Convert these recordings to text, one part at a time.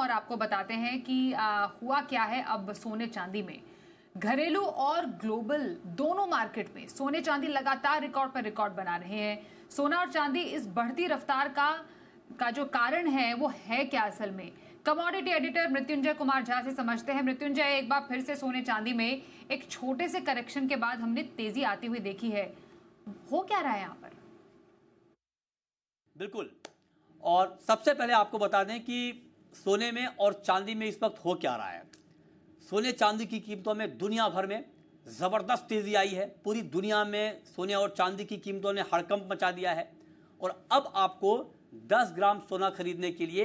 और आपको बताते हैं कि हुआ क्या है अब सोने चांदी में। घरेलू और ग्लोबल दोनों मार्केट में सोने चांदी लगातार रिकॉर्ड पर रिकॉर्ड बना रहे हैं। सोना और चांदी इस बढ़ती रफ्तार का जो कारण है वो है क्या असल में? कमोडिटी एडिटर मृत्युंजय कुमार झा से समझते हैं। मृत्युंजय, एक बार फिर से सोने चांदी में एक छोटे से करेक्शन के बाद हमने तेजी आती हुई देखी है, हो क्या रहा है यहाँ पर? बिल्कुल, और सबसे पहले आपको बता दें कि सोने में और चांदी में इस वक्त हो क्या रहा है। सोने चांदी की कीमतों में दुनिया भर में ज़बरदस्त तेज़ी आई है। पूरी दुनिया में सोने और चांदी की कीमतों ने हड़कंप मचा दिया है और अब आपको 10 ग्राम सोना खरीदने के लिए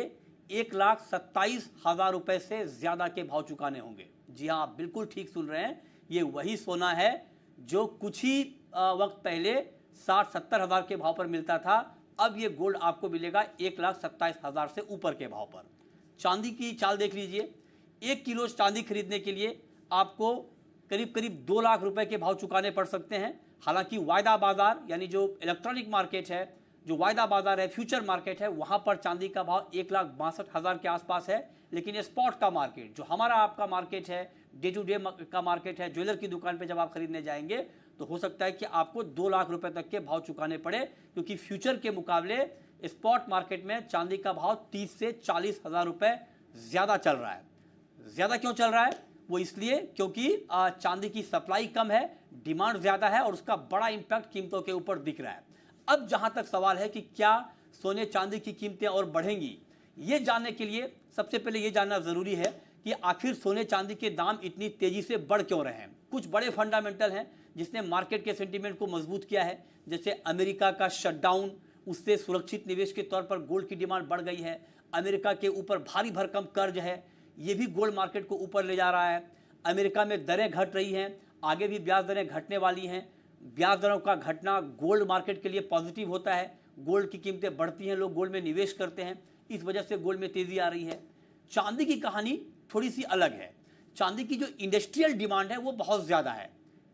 1,27,000 रुपये से ज़्यादा के भाव चुकाने होंगे। जी हाँ, आप बिल्कुल ठीक सुन रहे हैं, ये वही सोना है जो कुछ ही वक्त पहले 60-70 हज़ार के भाव पर मिलता था। अब ये गोल्ड आपको मिलेगा 1,27,000 से ऊपर के भाव पर। चांदी की चाल देख लीजिए, 1 किलो चांदी खरीदने के लिए आपको करीब करीब 2 लाख रुपए के भाव चुकाने पड़ सकते हैं। हालांकि वायदा बाजार यानी जो इलेक्ट्रॉनिक मार्केट है, जो वायदा बाजार है, फ्यूचर मार्केट है, वहां पर चांदी का भाव 1,62,000 के आसपास है। लेकिन ये स्पॉट का मार्केट, जो हमारा आपका मार्केट है, डे टू डे का मार्केट है, ज्वेलर की दुकान पर जब आप खरीदने जाएंगे तो हो सकता है कि आपको 2 लाख रुपए तक के भाव चुकाने पड़े, क्योंकि फ्यूचर के मुकाबले स्पॉट मार्केट में चांदी का भाव 30 से 40 हज़ार रुपए ज़्यादा चल रहा है। ज़्यादा क्यों चल रहा है? वो इसलिए क्योंकि चांदी की सप्लाई कम है, डिमांड ज़्यादा है और उसका बड़ा इंपैक्ट कीमतों के ऊपर दिख रहा है। अब जहां तक सवाल है कि क्या सोने चांदी की कीमतें और बढ़ेंगी, ये जानने के लिए सबसे पहले ये जानना ज़रूरी है कि आखिर सोने चांदी के दाम इतनी तेज़ी से बढ़ क्यों रहे हैं। कुछ बड़े फंडामेंटल हैं जिसने मार्केट के सेंटीमेंट को मजबूत किया है, जैसे अमेरिका का शटडाउन, उससे सुरक्षित निवेश के तौर पर गोल्ड की डिमांड बढ़ गई है। अमेरिका के ऊपर भारी भरकम कर्ज है, ये भी गोल्ड मार्केट को ऊपर ले जा रहा है। अमेरिका में दरें घट रही हैं, आगे भी ब्याज दरें घटने वाली हैं। ब्याज दरों का घटना गोल्ड मार्केट के लिए पॉजिटिव होता है, गोल्ड की कीमतें बढ़ती हैं, लोग गोल्ड में निवेश करते हैं, इस वजह से गोल्ड में तेज़ी आ रही है। चांदी की कहानी थोड़ी सी अलग है। चांदी की जो इंडस्ट्रियल डिमांड है वो बहुत ज़्यादा है।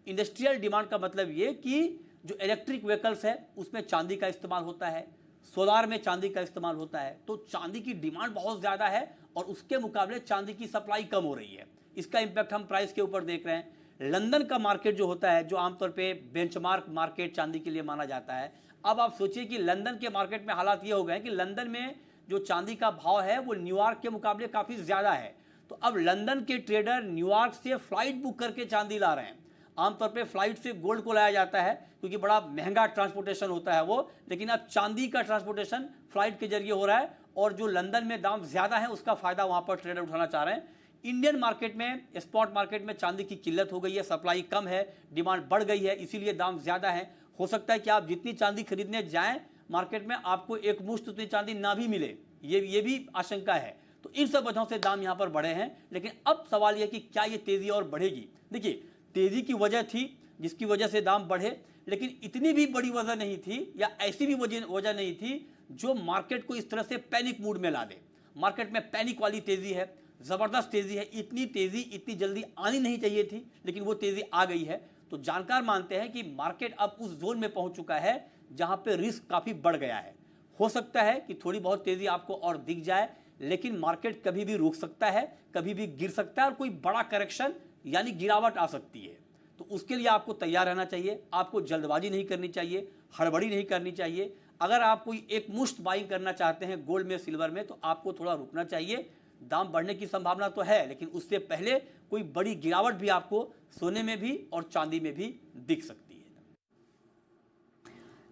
इंडस्ट्रियल डिमांड का मतलब ये कि जो इलेक्ट्रिक व्हीकल्स है उसमें चांदी का इस्तेमाल होता है, सोलार में चांदी का इस्तेमाल होता है, तो चांदी की डिमांड बहुत ज़्यादा है और उसके मुकाबले चांदी की सप्लाई कम हो रही है। इसका इम्पैक्ट हम प्राइस के ऊपर देख रहे हैं। लंदन का मार्केट जो होता है, जो आमतौर पे बेंचमार्क मार्केट चांदी के लिए माना जाता है, अब आप सोचिए कि लंदन के मार्केट में हालात ये हो गए कि लंदन में जो चांदी का भाव है वो न्यूयॉर्क के मुकाबले काफ़ी ज़्यादा है। तो अब लंदन के ट्रेडर न्यूयॉर्क से फ्लाइट बुक करके चांदी ला रहे हैं। आमतौर पे फ्लाइट से गोल्ड को लाया जाता है क्योंकि बड़ा महंगा ट्रांसपोर्टेशन होता है वो, लेकिन अब चांदी का ट्रांसपोर्टेशन फ्लाइट के जरिए हो रहा है और जो लंदन में दाम ज़्यादा है उसका फ़ायदा वहाँ पर ट्रेडर उठाना चाह रहे हैं। इंडियन मार्केट में, स्पॉट मार्केट में चांदी की किल्लत हो गई है, सप्लाई कम है, डिमांड बढ़ गई है, इसीलिए दाम ज़्यादा है। हो सकता है कि आप जितनी चांदी खरीदने जाएँ मार्केट में आपको एक मुश्त उतनी चांदी ना भी मिले, ये भी आशंका है। तो इन सब वजहों से दाम यहाँ पर बढ़े हैं। लेकिन अब सवाल यह कि क्या ये तेज़ी और बढ़ेगी। देखिए, तेज़ी की वजह थी जिसकी वजह से दाम बढ़े, लेकिन इतनी भी बड़ी वजह नहीं थी या ऐसी भी वजह नहीं थी जो मार्केट को इस तरह से पैनिक मूड में ला दे। मार्केट में पैनिक वाली तेज़ी है, ज़बरदस्त तेज़ी है। इतनी तेज़ी इतनी जल्दी आनी नहीं चाहिए थी, लेकिन वो तेज़ी आ गई है। तो जानकार मानते हैं कि मार्केट अब उस जोन में पहुंच चुका है जहां पे रिस्क काफ़ी बढ़ गया है। हो सकता है कि थोड़ी बहुत तेज़ी आपको और दिख जाए, लेकिन मार्केट कभी भी रुक सकता है, कभी भी गिर सकता है और कोई बड़ा करेक्शन यानी गिरावट आ सकती है। तो उसके लिए आपको तैयार रहना चाहिए, आपको जल्दबाजी नहीं करनी चाहिए, हड़बड़ी नहीं करनी चाहिए। अगर आप कोई एक मुश्त बाइंग करना चाहते हैं गोल्ड में, सिल्वर में, तो आपको थोड़ा रुकना चाहिए। दाम बढ़ने की संभावना तो है, लेकिन उससे पहले कोई बड़ी गिरावट भी आपको सोने में भी और चांदी में भी दिख सकती है।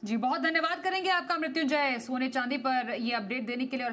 जी, बहुत धन्यवाद करेंगे आपका मृत्युंजय, सोने चांदी पर ये अपडेट देने के लिए।